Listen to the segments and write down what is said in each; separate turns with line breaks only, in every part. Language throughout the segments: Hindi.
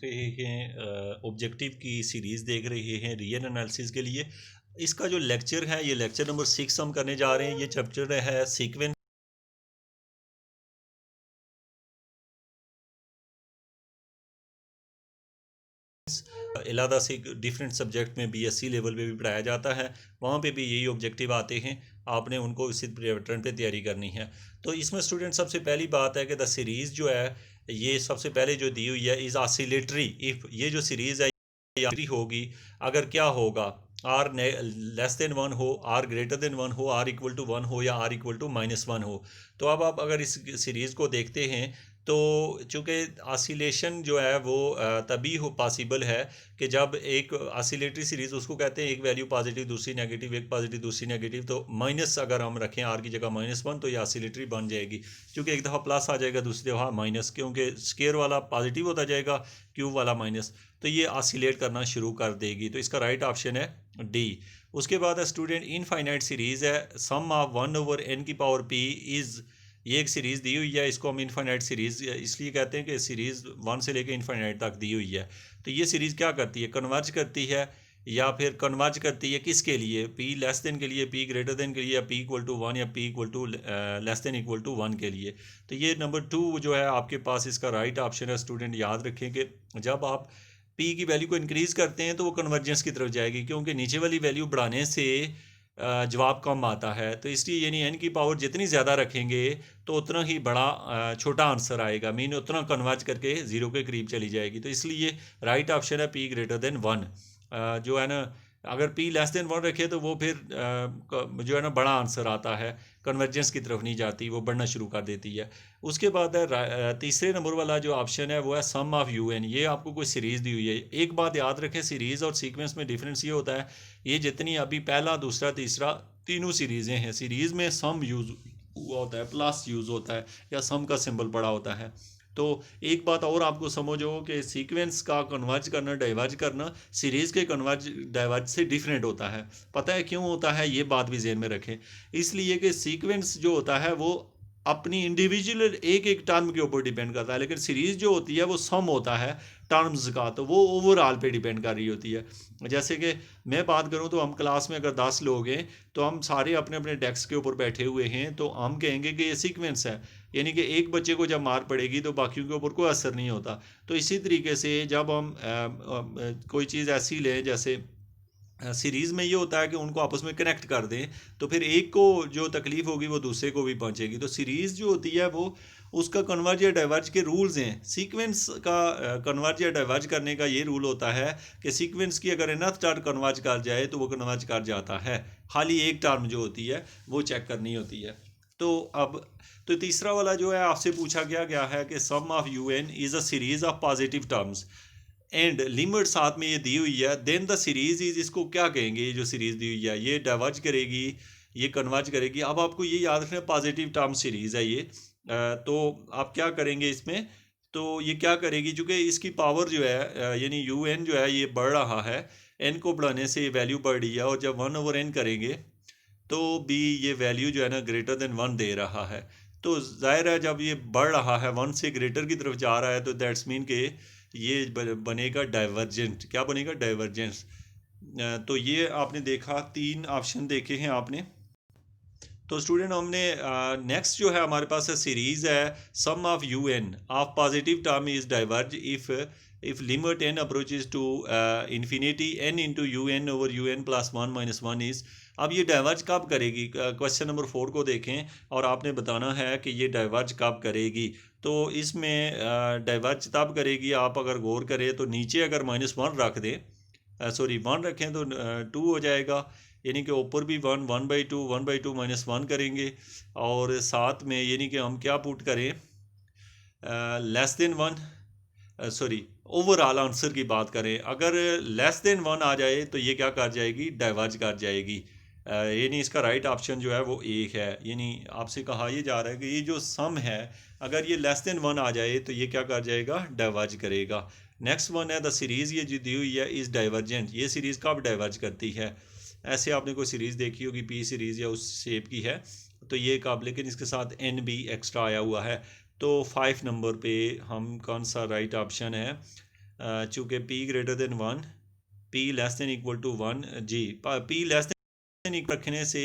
रहे हैं, ऑब्जेक्टिव की सीरीज़ देख रहे हैं रियल एनालिसिस के लिए। इसका जो लेक्चर है ये लेक्चर नंबर 6 हम करने जा रहे हैं। ये चैप्टर है सीक्वेंस। इलादा से डिफरेंट सब्जेक्ट में बीएससी लेवल पे भी पढ़ाया जाता है, वहाँ पे भी यही ऑब्जेक्टिव आते हैं। आपने उनको इसी पैटर्न पे तैयारी करनी है। तो इसमें स्टूडेंट सबसे पहली बात है कि द सीरीज़ जो है ये सबसे पहले जो दी हुई है इज़ ऑसिलेटरी। इफ़ ये जो सीरीज़ है ये होगी अगर क्या होगा, आर लेस देन वन हो, आर ग्रेटर देन वन हो, आर इक्वल टू वन हो या आर इक्वल टू -1 हो। तो अब आप अगर इस सीरीज़ को देखते हैं तो चूँकि ऑसिलेशन जो है वो तभी हो पॉसिबल है कि जब एक ऑसिलेटरी सीरीज़ उसको कहते हैं एक वैल्यू पॉजिटिव दूसरी नेगेटिव, एक पॉजिटिव दूसरी नेगेटिव। तो माइनस अगर हम रखें आर की जगह -1 तो ये ऑसिलेटरी बन जाएगी, क्योंकि एक दफ़ा प्लस आ जाएगा दूसरी दफ़ा माइनस, क्योंकि स्केयर वाला पॉजिटिव होता जाएगा, क्यूब वाला माइनस। तो ये ऑसिलेट करना शुरू कर देगी। तो इसका राइट ऑप्शन है डी। उसके बाद स्टूडेंट इनफाइनाइट सीरीज़ है, सम ऑफ 1/n की पावर p इज़, ये एक सीरीज़ दी हुई है, इसको हम इनफाइनाइट सीरीज़ इसलिए कहते हैं कि सीरीज़ 1 से लेकर इनफाइनाइट तक दी हुई है। तो ये सीरीज़ क्या करती है, कन्वर्ज करती है या फिर कन्वर्ज करती है किसके लिए, p लेस देन के लिए, p ग्रेटर देन के लिए, या p इक्वल टू 1 या p equal to less than equal to 1 के लिए। तो ये नंबर 2 जो है आपके पास इसका राइट ऑप्शन है। स्टूडेंट याद रखें कि जब आप p की वैल्यू को इंक्रीज़ करते हैं तो वो कन्वर्जेंस की तरफ जाएगी, क्योंकि नीचे वाली वैल्यू बढ़ाने से जवाब कम आता है। तो इसलिए यानी n की पावर जितनी ज़्यादा रखेंगे तो उतना ही बड़ा छोटा आंसर आएगा, मीन उतना कन्वर्ज करके ज़ीरो के करीब चली जाएगी। तो इसलिए राइट ऑप्शन है p ग्रेटर देन 1। जो है ना, अगर p लेस देन 1 रखे तो वो फिर जो है ना बड़ा आंसर आता है, कन्वर्जेंस की तरफ नहीं जाती, वो बढ़ना शुरू कर देती है। उसके बाद है तीसरे नंबर वाला जो ऑप्शन है वो है सम ऑफ un। ये आपको कोई सीरीज़ दी हुई है। एक बात याद रखें, सीरीज़ और सीक्वेंस में डिफरेंस ये होता है, ये जितनी अभी पहला दूसरा तीसरा तीनों सीरीज़ें हैं, सीरीज़ में सम यूज़ हुआ होता है, प्लस यूज़ होता है, या सम का सिंबल पड़ा होता है। तो एक बात और आपको समझो कि सीक्वेंस का कन्वर्ज करना डाइवर्ज करना सीरीज़ के कन्वर्ज डाइवर्ज से डिफरेंट होता है। पता है क्यों होता है, ये बात भी ज़हन में रखें। इसलिए कि सीक्वेंस जो होता है वो अपनी इंडिविजुअल एक एक टर्म के ऊपर डिपेंड करता है, लेकिन सीरीज़ जो होती है वो सम होता है टर्म्स का, तो वो ओवरऑल पे डिपेंड कर रही होती है। जैसे कि मैं बात करूं तो हम क्लास में अगर 10 लोग हैं तो हम सारे अपने अपने डेस्क के ऊपर बैठे हुए हैं, तो हम कहेंगे कि ये सीक्वेंस है, यानी कि एक बच्चे को जब मार पड़ेगी तो बाकियों के ऊपर कोई असर नहीं होता। तो इसी तरीके से जब हम कोई चीज़ ऐसी लें, जैसे सीरीज़ में ये होता है कि उनको आपस में कनेक्ट कर दें, तो फिर एक को जो तकलीफ़ होगी वो दूसरे को भी पहुंचेगी। तो सीरीज़ जो होती है वो उसका कन्वर्ज या डाइवर्ज के रूल्स हैं। सीक्वेंस का कन्वर्ज या डाइवर्ज करने का ये रूल होता है कि सीक्वेंस की अगर एनथ टर्म कन्वर्ज कर जाए तो वो कन्वर्ज कर जाता है, खाली एक टर्म जो होती है वो चेक करनी होती है। तो अब तो तीसरा वाला जो है आपसे पूछा गया है कि sum of un is a series of positive terms and limit साथ में ये दी हुई है, देन द सीरीज इज, इसको क्या कहेंगे, ये जो सीरीज दी हुई है ये डाइवर्ज करेगी, ये कन्वर्ज करेगी। अब आपको ये याद रखना पॉजिटिव टर्म सीरीज है ये। तो आप क्या करेंगे इसमें, तो ये क्या करेगी, चूँकि इसकी पावर जो है यानी यू एन जो है ये बढ़ रहा है, एन को बढ़ाने से ये वैल्यू बढ़ रही है, और जब 1/n करेंगे तो भी ये वैल्यू जो है ना ग्रेटर देन 1 दे रहा है। तो जाहिर है जब ये बढ़ रहा है 1 से ग्रेटर की तरफ जा रहा है तो दैट्स मीन के ये बनेगा डाइवर्जेंट। क्या बनेगा, डाइवर्जेंस। तो ये आपने देखा, 3 ऑप्शन देखे हैं आपने। तो स्टूडेंट हमने नेक्स्ट जो है हमारे पास है सीरीज है sum of u n of positive term is diverge if limit n approaches to infinity n into u n over u n plus 1 minus 1 is. अब ये डाइवर्ज कब करेगी, क्वेश्चन नंबर 4 को देखें और आपने बताना है कि ये डाइवर्ज कब करेगी। तो इसमें डाइवर्ज तब करेगी, आप अगर गौर करें तो नीचे अगर -1 रख दें, सॉरी 1 रखें तो 2 हो जाएगा, यानी कि ऊपर भी 1/2 1/2 -1 करेंगे, और साथ में यानी कि हम क्या पुट करें, less than 1, sorry overall answer की बात करें, अगर लेस देन 1 आ जाए तो ये क्या कर जाएगी, डाइवर्ज कर जाएगी। यानी इसका राइट ऑप्शन जो है वो एक है। यानी आपसे कहा यह जा रहा है कि ये जो सम है अगर ये लेस देन 1 आ जाए तो ये क्या कर जाएगा, डाइवर्ज करेगा। नेक्स्ट वन है द सीरीज़, ये जो दी हुई है इज़ डाइवर्जेंट, ये सीरीज़ कब डाइवर्ज करती है। ऐसे आपने कोई सीरीज़ देखी होगी पी सीरीज़ या उस शेप की है, तो ये कब, लेकिन इसके साथ एन भी एक्स्ट्रा आया हुआ है। तो 5 नंबर पे हम कौन सा राइट ऑप्शन है, चूँकि P greater than 1, P less than equal to 1 जी, पी लेस देन इक्वल रखने से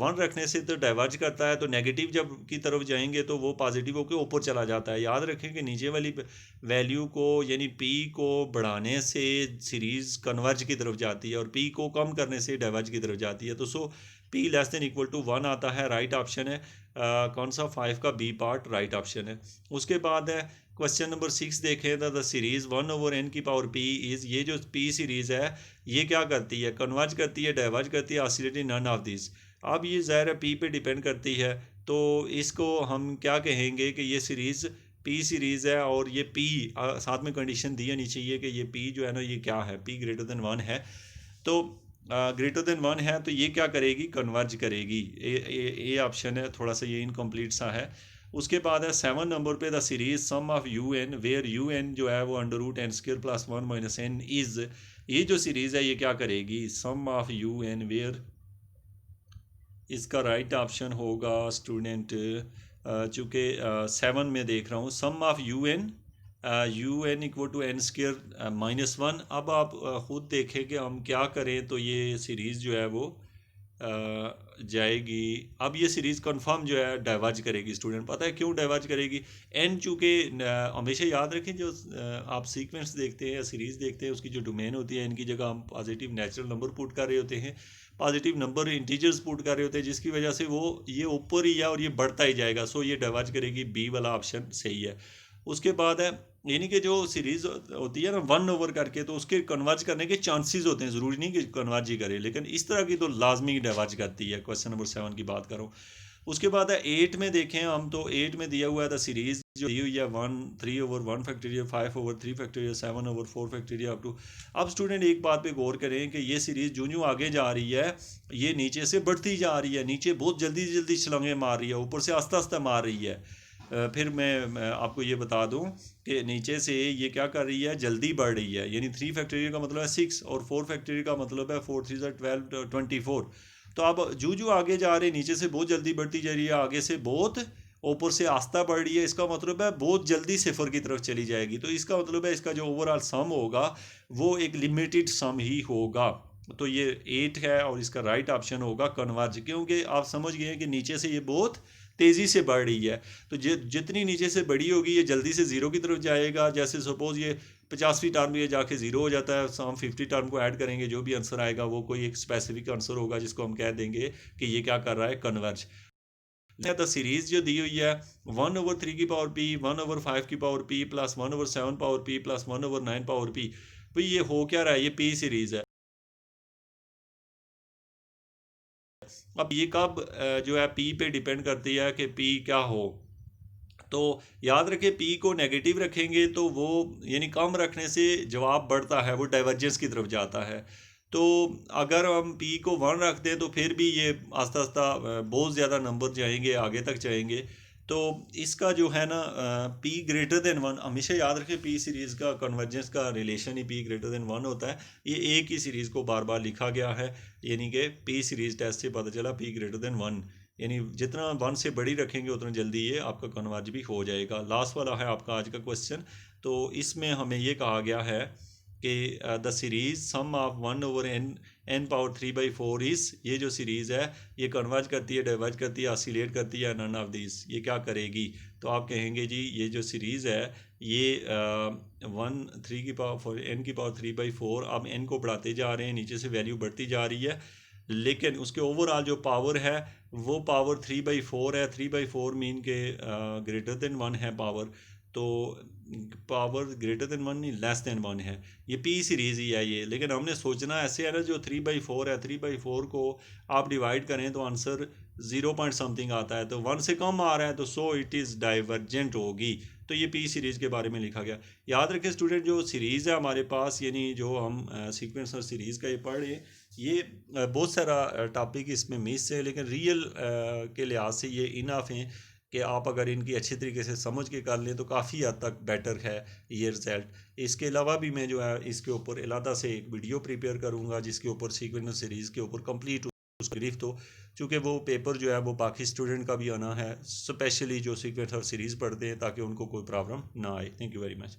1 रखने से तो डाइवर्ज करता है, तो नेगेटिव जब की तरफ जाएंगे तो वो पॉजिटिव होकर ऊपर चला जाता है। याद रखें कि नीचे वाली वैल्यू को यानी पी को बढ़ाने से सीरीज़ कन्वर्ज की तरफ जाती है और पी को कम करने से डाइवर्ज की तरफ जाती है। तो so p less than equal to 1 आता है, राइट ऑप्शन है। कौन सा 5 का बी पार्ट राइट ऑप्शन है। उसके बाद है क्वेश्चन नंबर 6 देखें तो द सीरीज़ 1/n की पावर p इज़, ये जो p सीरीज़ है ये क्या करती है, कन्वर्ज करती है, डाइवर्ज करती है, ऑसिलेटिंग नन ऑफ दिस। अब ये ज़ाहिर है p पे डिपेंड करती है, तो इसको हम क्या कहेंगे कि ये सीरीज़ p सीरीज़ है और ये p साथ में कंडीशन दी होनी चाहिए कि ये p जो है ना ये क्या है, p ग्रेटर देन 1 है। तो ग्रेटर देन 1 है तो ये क्या करेगी, कन्वर्ज करेगी। ए ऑप्शन है, थोड़ा सा ये इनकम्प्लीट सा है। उसके बाद है 7 नंबर पे the series sum of u n where u n जो है वो under root n square plus 1 minus n is, ये जो सीरीज़ है ये क्या करेगी, sum of u n where, इसका राइट ऑप्शन होगा स्टूडेंट, चूँकि 7 में देख रहा हूँ sum of u n equal to n square minus 1। अब आप ख़ुद देखें कि हम क्या करें तो ये सीरीज़ जो है वो जाएगी। अब ये सीरीज़ कंफर्म जो है डाइवर्ज करेगी स्टूडेंट, पता है क्यों डाइवर्ज करेगी, एन चूँकि हमेशा याद रखें जो आप सीक्वेंस देखते हैं या सीरीज़ देखते हैं उसकी जो डोमेन होती है, इनकी जगह हम पॉजिटिव नेचुरल नंबर पुट कर रहे होते हैं, पॉजिटिव नंबर इंटीजर्स पुट कर रहे होते हैं, जिसकी वजह से वो ये ऊपर ही है और ये बढ़ता ही जाएगा। सो ये डाइवर्ज करेगी, बी वाला ऑप्शन सही है। उसके बाद है यानी कि जो सीरीज़ होती है ना 1/, करके तो उसके कन्वर्ज करने के चांसेस होते हैं, ज़रूरी नहीं कि कन्वर्ज ही करे, लेकिन इस तरह की तो लाजमी डाइवर्ज करती है। क्वेश्चन नंबर 7 की बात करूँ। उसके बाद है 8 में देखें हम, तो 8 में दिया हुआ है द सीरीज़ जो दी हुई है 3/1 factorial, 5/3 factorial, 7/4 factorial up to. अब स्टूडेंट एक बात पे गौर करें कि ये सीरीज़ जो आगे जा रही है ये नीचे से बढ़ती जा रही है, नीचे बहुत जल्दी जल्दी छलांगे मार रही है, ऊपर से आस्ता आस्ता मार रही है। फिर मैं आपको ये बता दूं कि नीचे से ये क्या कर रही है, जल्दी बढ़ रही है, यानी 3 फैक्टोरियल का मतलब है 6 और 4 फैक्टोरियल का मतलब है 4 3 12 24। तो अब जो आगे जा रहे हैं नीचे से बहुत जल्दी बढ़ती जा रही है, आगे से बहुत ऊपर से आस्ता बढ़ रही है, इसका मतलब है बहुत जल्दी सिफर की तरफ चली जाएगी। तो इसका मतलब है इसका जो ओवरऑल सम होगा वो एक लिमिटेड सम ही होगा। तो ये 8 है और इसका राइट ऑप्शन होगा कन्वर्ज, क्योंकि आप समझ गए हैं कि नीचे से ये बहुत तेज़ी से बढ़ रही है, तो जितनी नीचे से बड़ी होगी ये जल्दी से ज़ीरो की तरफ जाएगा। जैसे सपोज़ ये 50वीं टर्म ये जाके ज़ीरो हो जाता है, हम 50 टर्म को ऐड करेंगे, जो भी आंसर आएगा वो कोई एक स्पेसिफिक आंसर होगा जिसको हम कह देंगे कि ये क्या कर रहा है, कन्वर्ज। तो सीरीज़ जो दी हुई है 1/3 की पावर p, 1/5 की power p plus 1/7 power p plus 1/9 power p, भाई ये हो क्या रहा है, ये p सीरीज़ है। अब ये कब जो है p पे डिपेंड करती है कि p क्या हो, तो याद रखें p को नेगेटिव रखेंगे तो वो यानी कम रखने से जवाब बढ़ता है, वो डाइवर्जेंस की तरफ जाता है। तो अगर हम p को 1 रख दें तो फिर भी ये आस्ता आस्ता बहुत ज़्यादा नंबर जाएंगे, आगे तक जाएंगे। तो इसका जो है ना p ग्रेटर देन 1, हमेशा याद रखें p सीरीज़ का कन्वर्जेंस का रिलेशन ही p ग्रेटर देन 1 होता है। ये एक ही सीरीज़ को बार बार लिखा गया है, यानी कि p सीरीज़ टेस्ट से पता चला p ग्रेटर देन 1, यानी जितना 1 से बड़ी रखेंगे उतना जल्दी ये आपका कन्वर्ज भी हो जाएगा। लास्ट वाला है आपका आज का क्वेश्चन, तो इसमें हमें ये कहा गया है कि the series sum of 1/n power 3/4 is, ये जो सीरीज़ है ये कन्वर्ज करती है, डाइवर्ज करती है, ऑसिलेट करती है, नन ऑफ दिस, ये क्या करेगी। तो आप कहेंगे जी ये जो सीरीज़ है ये 3 की पावर n की पावर 3/4, अब n को बढ़ाते जा रहे हैं, नीचे से वैल्यू बढ़ती जा रही है, लेकिन उसके ओवरऑल जो पावर है वो पावर 3/4 है। 3/4 मीन के ग्रेटर देन 1 है पावर, तो पावर ग्रेटर देन 1 नहीं लेस देन 1 है, ये p सीरीज़ ही है ये। लेकिन हमने सोचना ऐसे है ना, जो 3/4 है 3/4 को आप डिवाइड करें तो आंसर 0 पॉइंट समथिंग आता है, तो 1 से कम आ रहा है, तो सो इट इज़ डाइवर्जेंट होगी। तो ये p सीरीज़ के बारे में लिखा गया। याद रखें स्टूडेंट, जो सीरीज़ है हमारे पास, यानी जो हम सीक्वेंस और सीरीज़ का ये पढ़ रहे हैं, ये बहुत सारा टॉपिक इसमें मिस है, लेकिन रियल के लिहाज से ये इनफ हैं कि आप अगर इनकी अच्छी तरीके से समझ के कर लें तो काफ़ी हद तक बेटर है ये रिज़ल्ट। इसके अलावा भी मैं जो है इसके ऊपर अलहदा से एक वीडियो प्रिपेयर करूँगा जिसके ऊपर सीक्वेंस सीरीज़ के ऊपर कंप्लीट उसकी गिरफ्त हो, चूँकि वो पेपर जो है वो बाकी स्टूडेंट का भी आना है, स्पेशली जो सीक्वेंस और सीरीज़ पढ़ते हैं, ताकि उनको कोई प्रॉब्लम ना आए। Thank you very much.